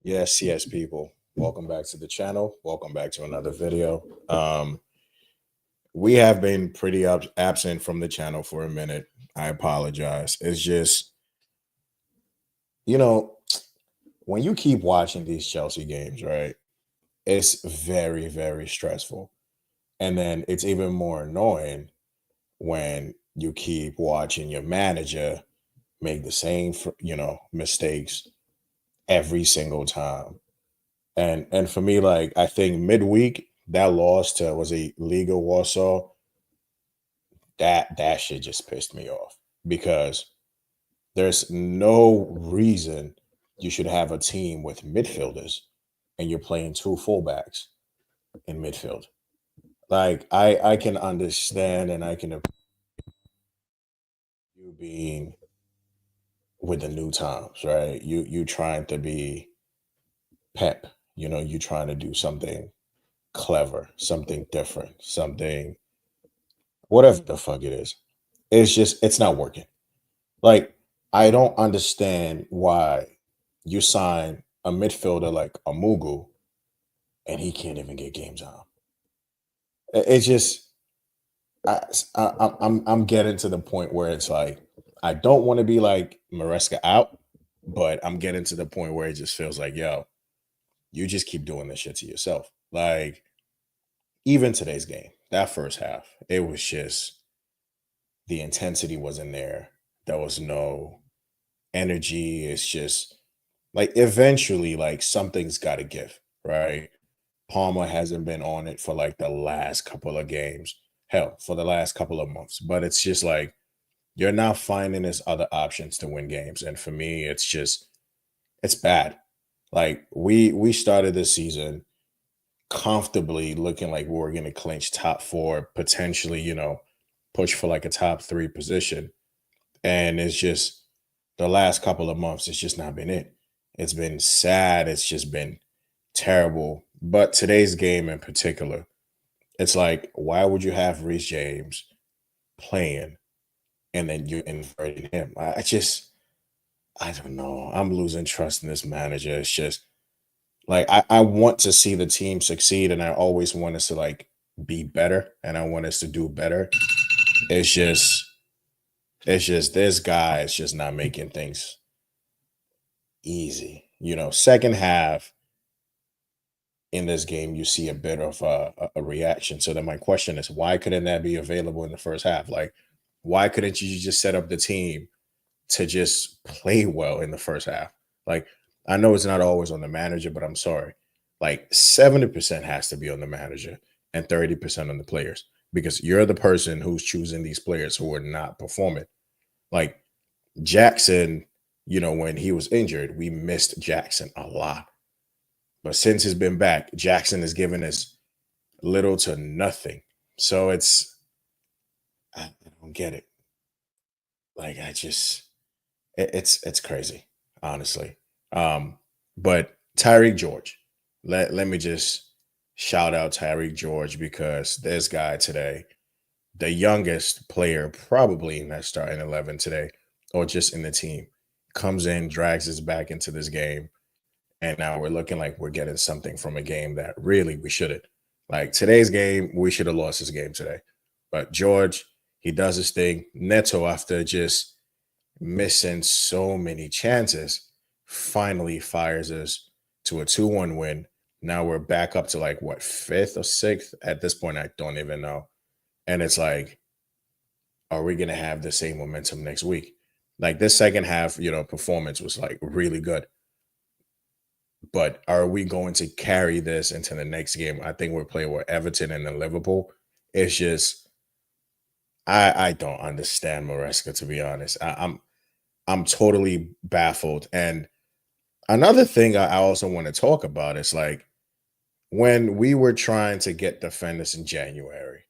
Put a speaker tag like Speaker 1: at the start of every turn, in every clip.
Speaker 1: Yes, yes, people. Welcome back to the channel. Welcome back to another video. We have been pretty absent from the channel for a minute. I apologize. It's just, you know, when you keep watching these Chelsea games, right? It's very, very stressful. And then it's even more annoying when you keep watching your manager make the same, mistakes every single time. And for me, like I think midweek that loss to was a Liga Warsaw, that shit just pissed me off because there's no reason you should have a team with midfielders and you're playing two fullbacks in midfield. Like I can understand and I can you being with the new times, right? You trying to be pep, you trying to do something clever, something different, something whatever the fuck it is. It's not working. Like I don't understand why you sign a midfielder like Amugu and he can't even get games on. It's just I'm getting to the point where it's like I don't want to be like Maresca out, but I'm getting to the point where it just feels like yo, you just keep doing this shit to yourself. Like even today's game, that first half, it was just the intensity wasn't there. There was no energy. It's just like eventually, like something's got to give, right? Palmer hasn't been on it for like the last couple of games, hell, for the last couple of months. But it's just like you're not finding this other options to win games, and for me, it's bad. Like we started this season comfortably looking like we were going to clinch top four, potentially, push for like a top three position. And it's just the last couple of months, it's just not been it. It's been sad. It's just been terrible. But today's game in particular, it's like, why would you have Reece James playing and then you're inverting him? I don't know. I'm losing trust in this manager. It's just like I want to see the team succeed and I always want us to like be better and I want us to do better. It's just it's just this guy is just not making things easy. Second half in this game, you see a bit of a reaction. So then my question is, why couldn't that be available in the first half? Like, why couldn't you just set up the team to just play well in the first half? Like, I know it's not always on the manager, but I'm sorry. Like 70% has to be on the manager and 30% on the players because you're the person who's choosing these players who are not performing. Like Jackson, when he was injured, we missed Jackson a lot. But since he's been back, Jackson has given us little to nothing. So I don't get it. Like I just it's crazy, honestly. But Tyreek George, let me just shout out Tyreek George because this guy today, the youngest player probably in that starting 11 today, or just in the team, comes in, drags us back into this game. And now we're looking like we're getting something from a game that really we shouldn't. Like today's game, we should have lost this game today. But George, he does his thing. Neto, after just missing so many chances, finally fires us to a 2-1 win. Now we're back up to like what, fifth or sixth? At this point, I don't even know. And it's like, are we gonna have the same momentum next week? Like this second half, performance was like really good. But are we going to carry this into the next game? I think we're playing with Everton and then Liverpool. It's just I don't understand Maresca to be honest. I'm totally baffled. And another thing I also want to talk about is like when we were trying to get defenders in January,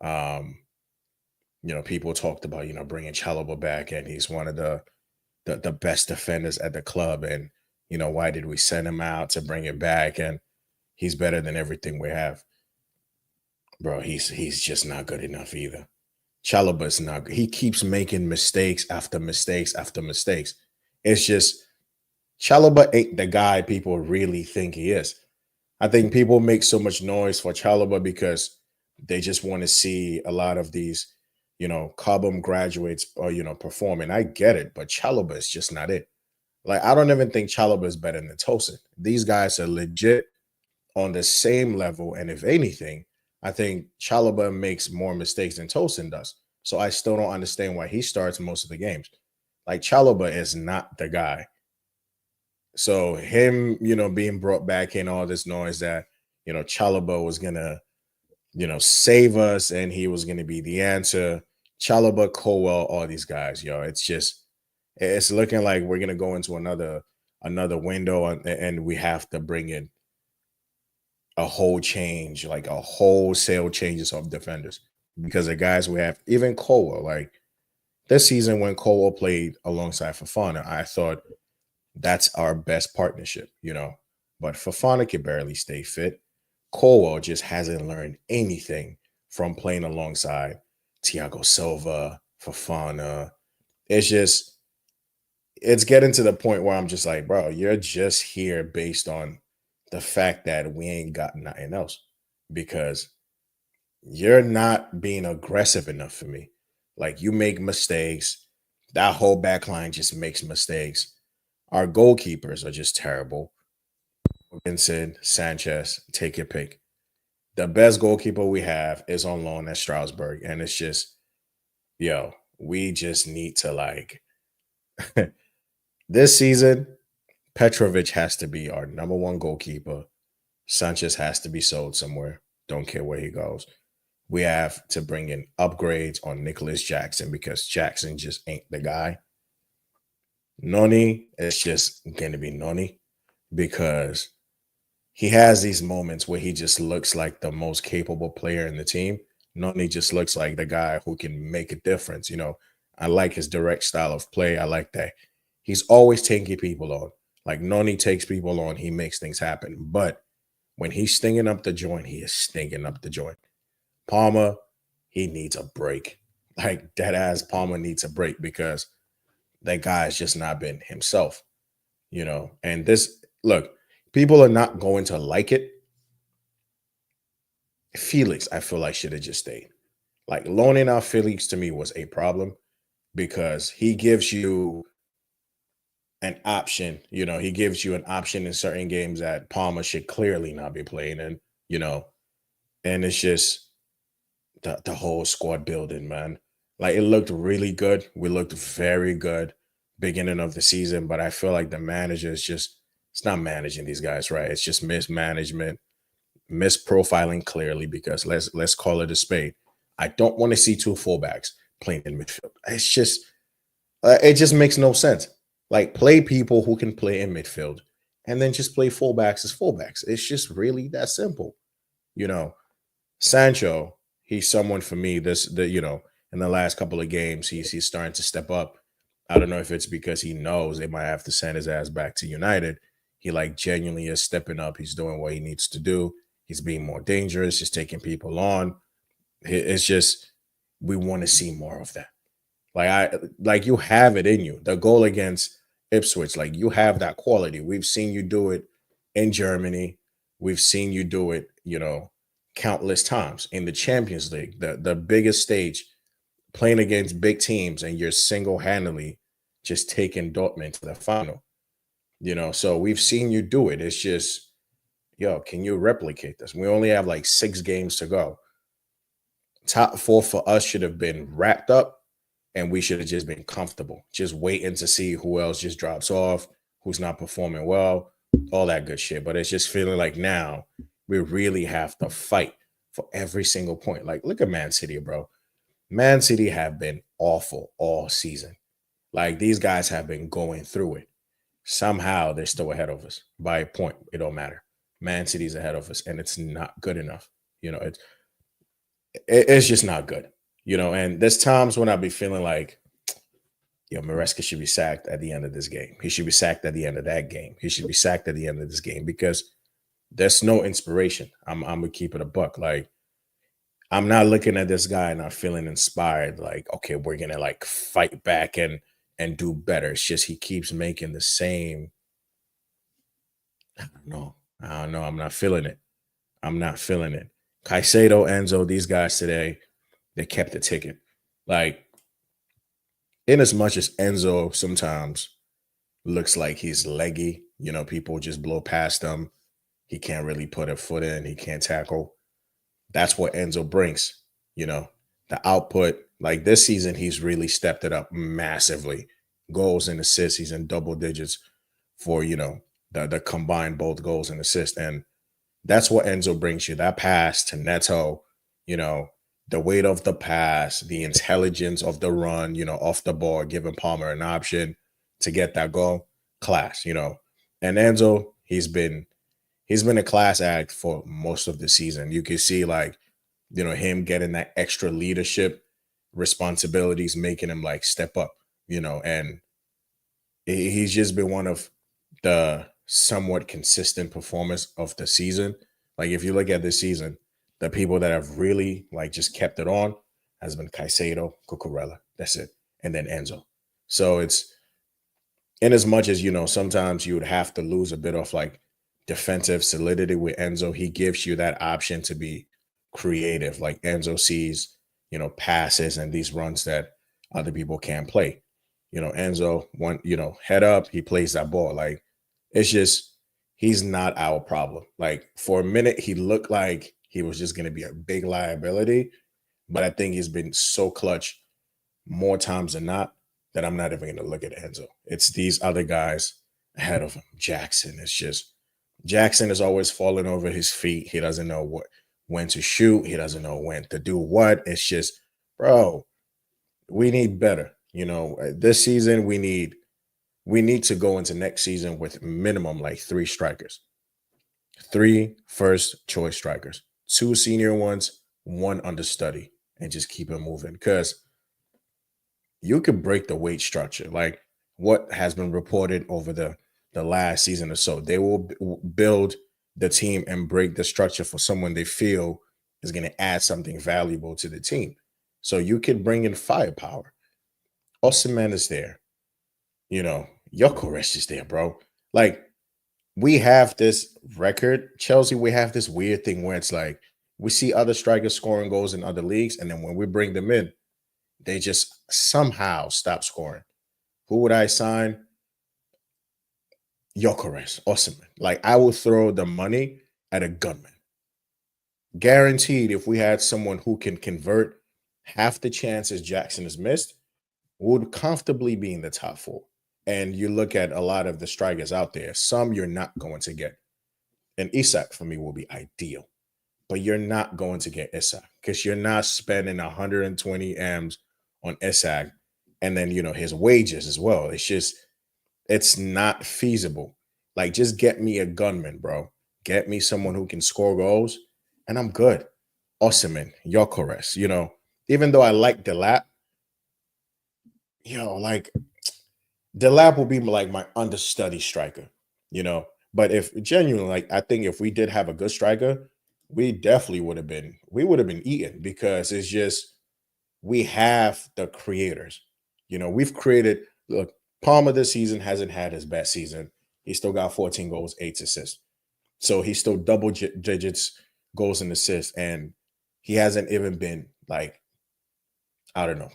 Speaker 1: um, people talked about bringing Chalobah back, and he's one of the best defenders at the club. And why did we send him out to bring it back? And he's better than everything we have, bro. He's just not good enough either. Chalobah's not good. He keeps making mistakes after mistakes after mistakes. It's just Chalobah ain't the guy people really think he is. I think people make so much noise for Chalobah because they just want to see a lot of these, Cobham graduates or perform. And I get it, but Chalobah is just not it. Like I don't even think Chalobah is better than Tosin. These guys are legit on the same level, and if anything, I think Chalobah makes more mistakes than Tosin does. So I still don't understand why he starts most of the games. Like Chalobah is not the guy. So him, being brought back in all this noise that Chalobah was gonna, save us and he was gonna be the answer. Chalobah, Colwell, all these guys, it's looking like we're gonna go into another window and we have to bring in a whole change, like a wholesale changes of defenders because the guys we have, even Colwell, like this season when Colwell played alongside Fafana, I thought that's our best partnership. But Fafana can barely stay fit. Colwell just hasn't learned anything from playing alongside Thiago Silva, Fafana. It's just, it's getting to the point where I'm just like, bro, you're just here based on the fact that we ain't got nothing else because you're not being aggressive enough for me. Like you make mistakes. That whole back line just makes mistakes. Our goalkeepers are just terrible. Vincent, Sanchez, take your pick. The best goalkeeper we have is on loan at Strasbourg. And it's just, we just need to like this season, Petrovic has to be our number one goalkeeper. Sanchez has to be sold somewhere. Don't care where he goes. We have to bring in upgrades on Nicholas Jackson because Jackson just ain't the guy. Noni is just going to be Noni because he has these moments where he just looks like the most capable player in the team. Noni just looks like the guy who can make a difference. I like his direct style of play. I like that. He's always taking people on. Like Noni takes people on, he makes things happen. But when he's stinging up the joint, he is stinging up the joint. Palmer, he needs a break. Like dead ass Palmer needs a break because that guy's just not been himself. And this, look, people are not going to like it. Felix, I feel like should have just stayed. Like loaning out Felix to me was a problem because he gives you an option. He gives you an option in certain games that Palmer should clearly not be playing in, and it's just the whole squad building, man. Like it looked really good. We looked very good beginning of the season, but I feel like the manager is just it's not managing these guys right. It's just mismanagement, misprofiling clearly because let's call it a spade. I don't want to see two fullbacks playing in midfield. It just makes no sense. Like play people who can play in midfield and then just play fullbacks as fullbacks. It's just really that simple. You know, Sancho, he's someone for me. In the last couple of games, he's starting to step up. I don't know if it's because he knows they might have to send his ass back to United. He like genuinely is stepping up. He's doing what he needs to do. He's being more dangerous, just taking people on. It's just we want to see more of that. Like you have it in you. The goal against Ipswich, like you have that quality. We've seen you do it in Germany. We've seen you do it, countless times in the Champions League, the biggest stage, playing against big teams, and you're single-handedly just taking Dortmund to the final. So we've seen you do it. It's just, can you replicate this? We only have like 6 games to go. Top 4 for us should have been wrapped up and we should have just been comfortable, just waiting to see who else just drops off, who's not performing well, all that good shit. But it's just feeling like now we really have to fight for every single point. Like, look at Man City, bro. Man City have been awful all season. Like, these guys have been going through it. Somehow they're still ahead of us by a point. It don't matter. Man City's ahead of us, and it's not good enough. It's just not good. And there's times when I'll be feeling like, Maresca should be sacked at the end of this game. He should be sacked at the end of that game. He should be sacked at the end of this game because there's no inspiration. I'm gonna keep it a buck. Like, I'm not looking at this guy and I'm feeling inspired. Like, okay, we're gonna like fight back and do better. It's just he keeps making the same No, I don't know. I'm not feeling it. I'm not feeling it. Caicedo, Enzo, these guys today, they kept the ticket. Like, in as much as Enzo sometimes looks like he's leggy, people just blow past him. He can't really put a foot in, he can't tackle. That's what Enzo brings, you know, the output. Like this season, he's really stepped it up massively. Goals and assists, he's in double digits for, the combined both goals and assists. And that's what Enzo brings you. That pass to Neto, you know, the weight of the pass, the intelligence of the run, off the ball, giving Palmer an option to get that goal. Class. And Enzo, he's been a class act for most of the season. You can see like, him getting that extra leadership responsibilities, making him like step up, and he's just been one of the somewhat consistent performers of the season. Like if you look at this season, the people that have really like just kept it on has been Caicedo, Cucurella. That's it. And then Enzo. So it's in as much as sometimes you would have to lose a bit of like defensive solidity with Enzo. He gives you that option to be creative. Like Enzo sees, passes and these runs that other people can't play. Enzo, one, head up, he plays that ball. Like it's just he's not our problem. Like for a minute, he looked like he was just gonna be a big liability, but I think he's been so clutch more times than not that I'm not even going to look at Enzo. It's these other guys ahead of him. Jackson. It's just Jackson is always falling over his feet. He doesn't know when to shoot. He doesn't know when to do what. It's just, bro, we need better. This season we need to go into next season with minimum like three strikers, three first choice strikers, two senior ones, one understudy, and just keep it moving. Because you could break the weight structure like what has been reported over the last season or so. They will build the team and break the structure for someone they feel is going to add something valuable to the team. So you could bring in firepower. Osimhen is there. Yokoresh is there, bro. Like we have this record, Chelsea. We have this weird thing where it's like we see other strikers scoring goals in other leagues, and then when we bring them in, they just somehow stop scoring. Who would I sign? Yokeres, Osimhen. Like I will throw the money at a gunman. Guaranteed, if we had someone who can convert half the chances Jackson has missed, would comfortably be in the top four. And you look at a lot of the strikers out there, some you're not going to get. And Isak for me will be ideal. But you're not going to get Isak because you're not spending 120 M's on Isak and then his wages as well. It's not feasible. Like just get me a gunman, bro. Get me someone who can score goals, and I'm good. Osimhen, Gyökeres, even though I like Delap, like Delap will be like my understudy striker, you know. But if genuinely, like I think if we did have a good striker, we would have been eaten because it's just we have the creators. We've created look, Palmer this season hasn't had his best season. He still got 14 goals, 8 assists. So he's still double digits goals and assists. And he hasn't even been like, I don't know,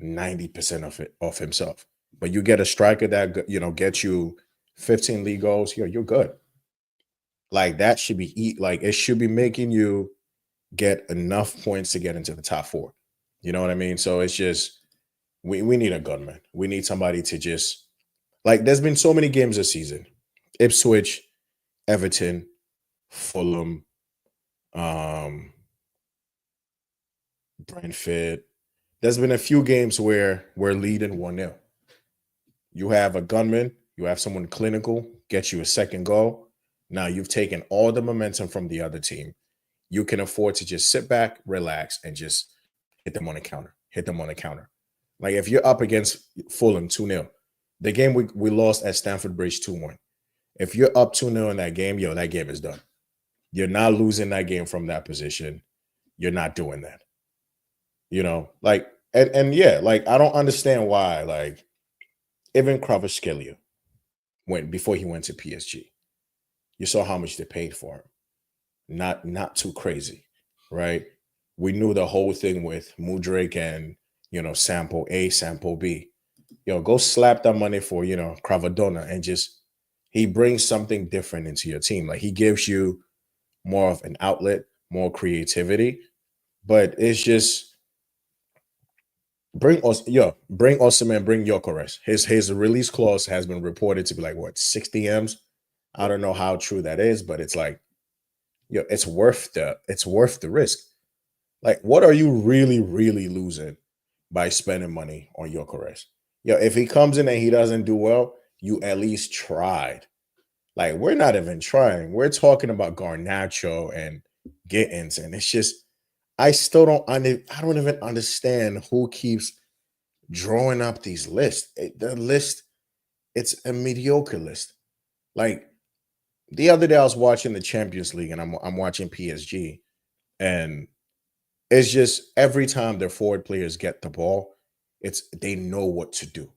Speaker 1: 90% of it off himself. But you get a striker that gets you 15 league goals, you're good. Like that should be like it should be making you get enough points to get into the top four. You know what I mean? So it's just we need a gunman. We need somebody to just like there's been so many games this season. Ipswich, Everton, Fulham, um, Brentford. There's been a few games where we're leading 1-0. You have a gunman, you have someone clinical, get you a second goal. Now you've taken all the momentum from the other team. You can afford to just sit back, relax, and just hit them on a counter. Hit them on a counter. Like if you're up against Fulham 2-0, the game we lost at Stamford Bridge 2-1. If you're up 2-0 in that game, that game is done. You're not losing that game from that position. You're not doing that. Like and yeah, like I don't understand why like even Kvaratskhelia went before he went to PSG. You saw how much they paid for him. Not too crazy, right? We knew the whole thing with Mudryk and sample A, sample B. Go slap that money for Cravadona and just he brings something different into your team. Like he gives you more of an outlet, more creativity, but it's just bring Osimhen, bring Gyökeres. His release clause has been reported to be like what 60 M's. I don't know how true that is, but it's like it's worth the risk. Like, what are you really, really losing by spending money on Gyökeres? If he comes in and he doesn't do well, you at least tried. Like, we're not even trying. We're talking about Garnacho and Gittins, and it's just I still I don't even understand who keeps drawing up these lists. The list, it's a mediocre list. Like the other day, I was watching the Champions League, and I'm watching PSG, and it's just every time their forward players get the ball, it's they know what to do.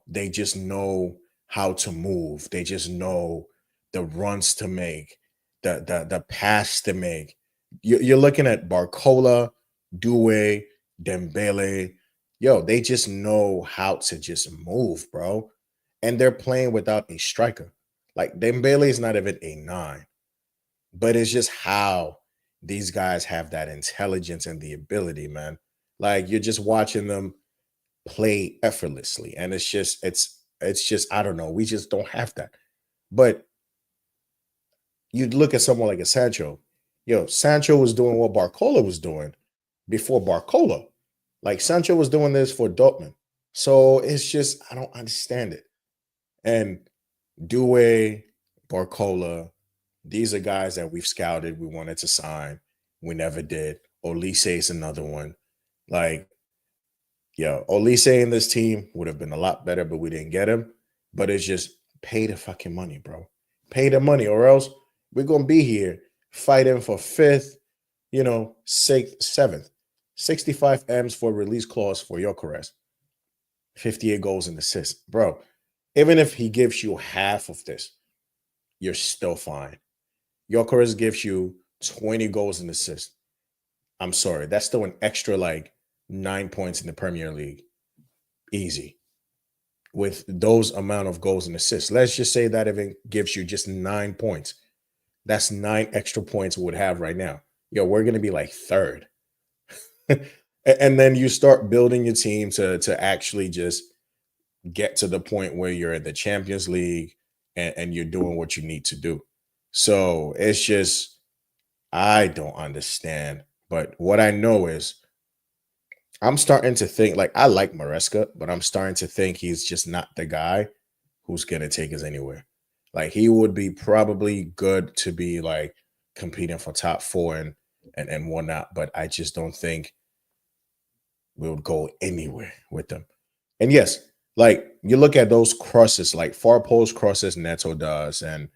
Speaker 1: They just know how to move. They just know the runs to make, the pass to make. You're looking at Barcola, Due, Dembele. They just know how to just move, bro. And they're playing without a striker. Like Dembele is not even a nine, but it's just how these guys have that intelligence and the ability, man. Like you're just watching them play effortlessly, and it's just I don't know. We just don't have that. But you'd look at someone like a Sancho. Sancho was doing what Barcola was doing before Barcola. Like Sancho was doing this for Dortmund. So it's just I don't understand it. And Due, Barcola, these are guys that we've scouted, we wanted to sign, we never did. Olise is another one. Like, Olise in this team would have been a lot better, but we didn't get him. But it's just pay the fucking money, bro. Pay the money, or else we're gonna be here fighting for fifth, sixth, seventh. 65 M's for release clause for your caress. 58 goals and assists. Bro, even if he gives you half of this, you're still fine. Gyökeres gives you 20 goals and assists. I'm sorry, that's still an extra like 9 points in the Premier League. Easy. With those amount of goals and assists. Let's just say that if it gives you just 9 points, that's 9 extra points we would have right now. We're gonna be like third. And then you start building your team to actually just get to the point where you're in the Champions League and you're doing what you need to do. So it's just I don't understand. But what I know is I'm starting to think like I like Maresca, but I'm starting to think he's just not the guy who's gonna take us anywhere. Like he would be probably good to be like competing for top four and whatnot, but I just don't think we would go anywhere with them. And yes, like you look at those crosses, like far post crosses Neto does, and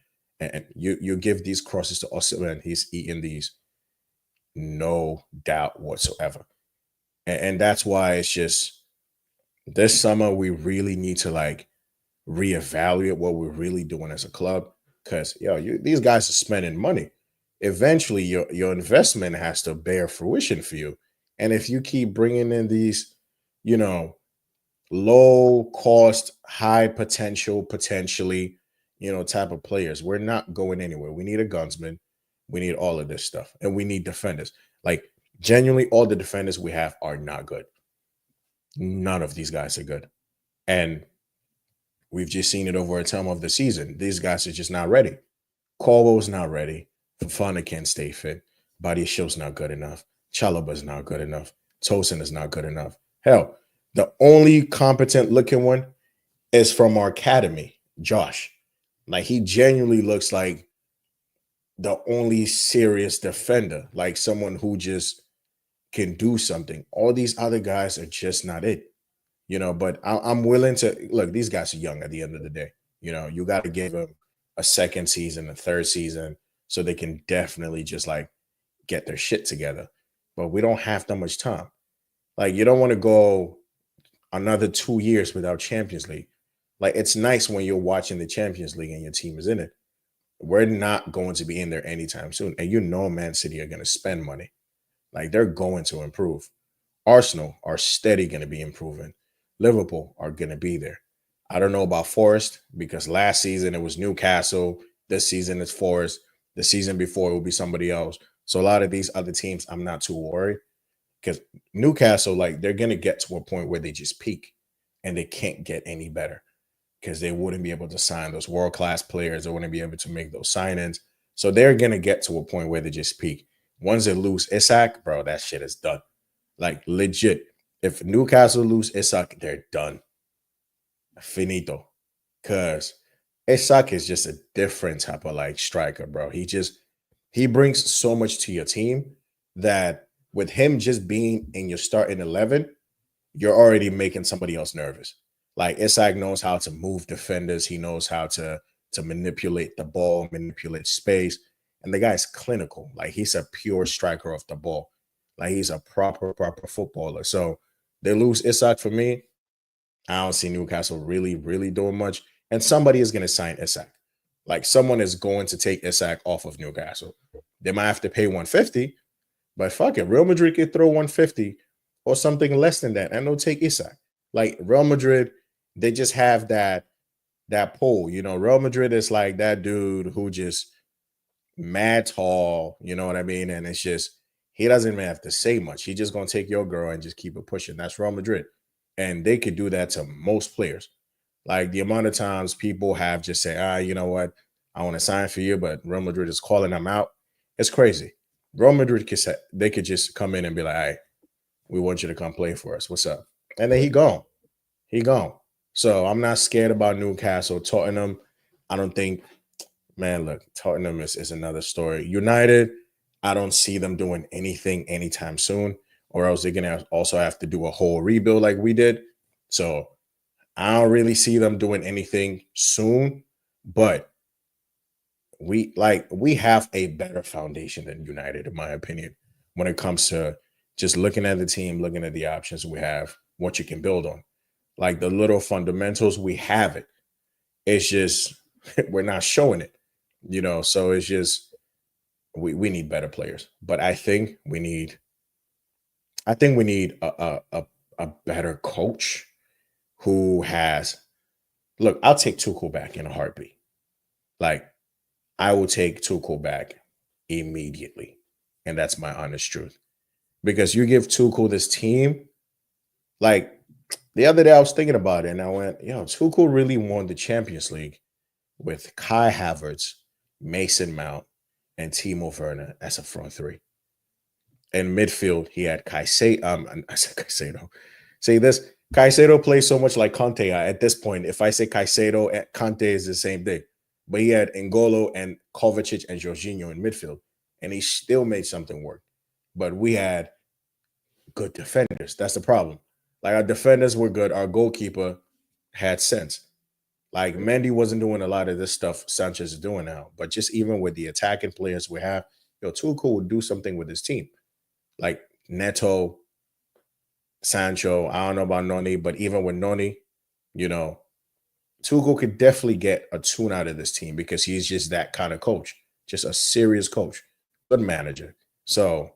Speaker 1: you give these crosses to us, and he's eating these, no doubt whatsoever. And that's why it's just this summer we really need to like reevaluate what we're really doing as a club. Because these guys are spending money. Eventually, your investment has to bear fruition for you. And if you keep bringing in these, you know, low cost, high potential, potentially, type of players, we're not going anywhere. We need a gunsman. We need all of this stuff, and we need defenders. Like genuinely, all the defenders we have are not good. None of these guys are good, and we've just seen it over a time of the season. These guys are just not ready. Caldwell's not ready. Fafana can't stay fit. Body Show's not good enough. Chalaba's not good enough. Tosin is not good enough. Hell, the only competent looking one is from our academy, Josh. Like he genuinely looks like the only serious defender, like someone who just can do something. All these other guys are just not it. But I'm willing to look. These guys are young at the end of the day. You got to give them a second season, a third season, so they can definitely just like get their shit together. But we don't have that much time. Like you don't want to go another 2 years without Champions League. Like it's nice when you're watching the Champions League and your team is in it, We're not going to be in there anytime soon. And you know Man City are going to spend money. Like they're going to improve. Arsenal are steady going to be improving. Liverpool are going to be there. I don't know about Forest because last season it was Newcastle. This season it's Forest. The season before it will be somebody else. So a lot of these other teams, I'm not too worried because Newcastle, like they're going to get to a point where they just peak and they can't get any better because they wouldn't be able to sign those world class players. They wouldn't be able to make those signings. So they're going to get to a point where they just peak. Once they lose Isak, bro, that shit is done. Like legit. If Newcastle lose Isak, they're done. Finito. Cause Isak is just a different type of like striker, bro. He brings so much to your team that with him just being in your starting 11, you're already making somebody else nervous. Like Isak knows how to move defenders. He knows how to manipulate the ball, manipulate space, and the guy's clinical. Like he's a pure striker of the ball. Like he's a proper footballer. So they lose Isak for me. I don't see Newcastle really doing much. And somebody is going to sign Isak. Like someone is going to take Isak off of Newcastle. They might have to pay 150, but fuck it. Real Madrid could throw 150 or something less than that, and they'll take Isak. Like Real Madrid, they just have that pull. You know, Real Madrid is like that dude who just mad tall, you know what I mean? And it's just he doesn't even have to say much. He just gonna take your girl and just keep it pushing. That's Real Madrid. And they could do that to most players. Like the amount of times people have just say, you know what, I want to sign for you, but Real Madrid is calling them out. It's crazy. Real Madrid could say they could just come in and be like, hey, we want you to come play for us. What's up? And then he gone. He gone. So I'm not scared about Newcastle. Tottenham, I don't think, man, look, Tottenham is another story. United, I don't see them doing anything anytime soon, or else they're gonna also have to do a whole rebuild like we did. So I don't really see them doing anything soon, but we have a better foundation than United, in my opinion, when it comes to just looking at the team, looking at the options we have, what you can build on. Like the little fundamentals, we have it. It's just we're not showing it, you know. So it's just we need better players. But I think we need a better coach who has look, I'll take Tuchel back in a heartbeat. Like I will take Tuchel back immediately. And that's my honest truth. Because you give Tuchel this team, like the other day I was thinking about it and I went, Tuchel really won the Champions League with Kai Havertz, Mason Mount, and Timo Werner as a front three. In midfield, he had Caicedo. I said Caicedo. Say this, Caicedo plays so much like Conte at this point. If I say Caicedo, Conte is the same thing. But he had N'Golo and Kovacic and Jorginho in midfield, and he still made something work. But we had good defenders. That's the problem. Like our defenders were good. Our goalkeeper had sense. Like Mendy wasn't doing a lot of this stuff Sanchez is doing now. But just even with the attacking players we have, Tuchel would do something with his team. Like Neto, Sancho, I don't know about Noni, but even with Noni, you know, Tuchel could definitely get a tune out of this team because he's just that kind of coach, just a serious coach, good manager. So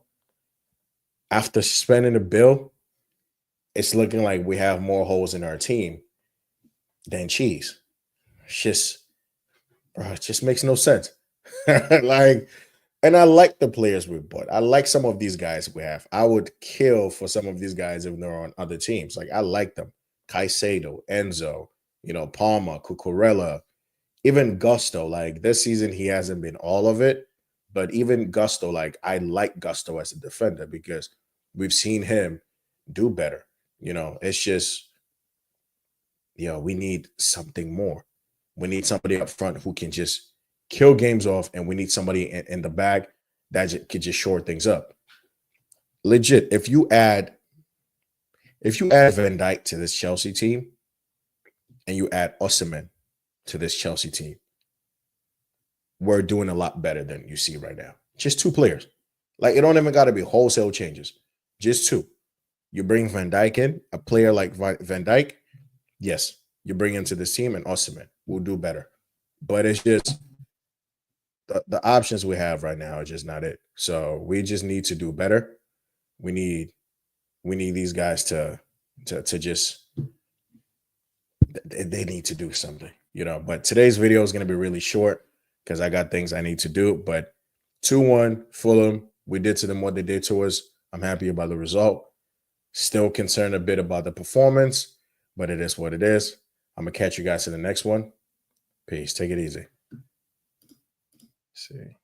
Speaker 1: after spending the bill, it's looking like we have more holes in our team than cheese. It's just, bro, it just makes no sense. Like, and I like the players we bought. I like some of these guys we have. I would kill for some of these guys if they're on other teams. Like I like them. Caicedo, Enzo, Palma, Cucurella, even Gusto. Like this season, he hasn't been all of it, but even Gusto, like I like Gusto as a defender because we've seen him do better. It's just, we need something more. We need somebody up front who can just kill games off, and we need somebody in the back that could just shore things up. Legit, if you add Van Dijk to this Chelsea team and you add Osimhen to this Chelsea team, we're doing a lot better than you see right now. Just two players. Like it don't even got to be wholesale changes. Just two. You bring Van Dijk in, a player like Van Dijk, yes, you bring him to this team, and Osimhen will do better. But it's just the options we have right now are just not it. So we just need to do better. We need these guys to just they need to do something, you know. But today's video is going to be really short because I got things I need to do. But 2-1 Fulham, we did to them what they did to us. I'm happy about the result. Still concerned a bit about the performance, but it is what it is. I'm gonna catch you guys in the next one. Peace. Take it easy. See.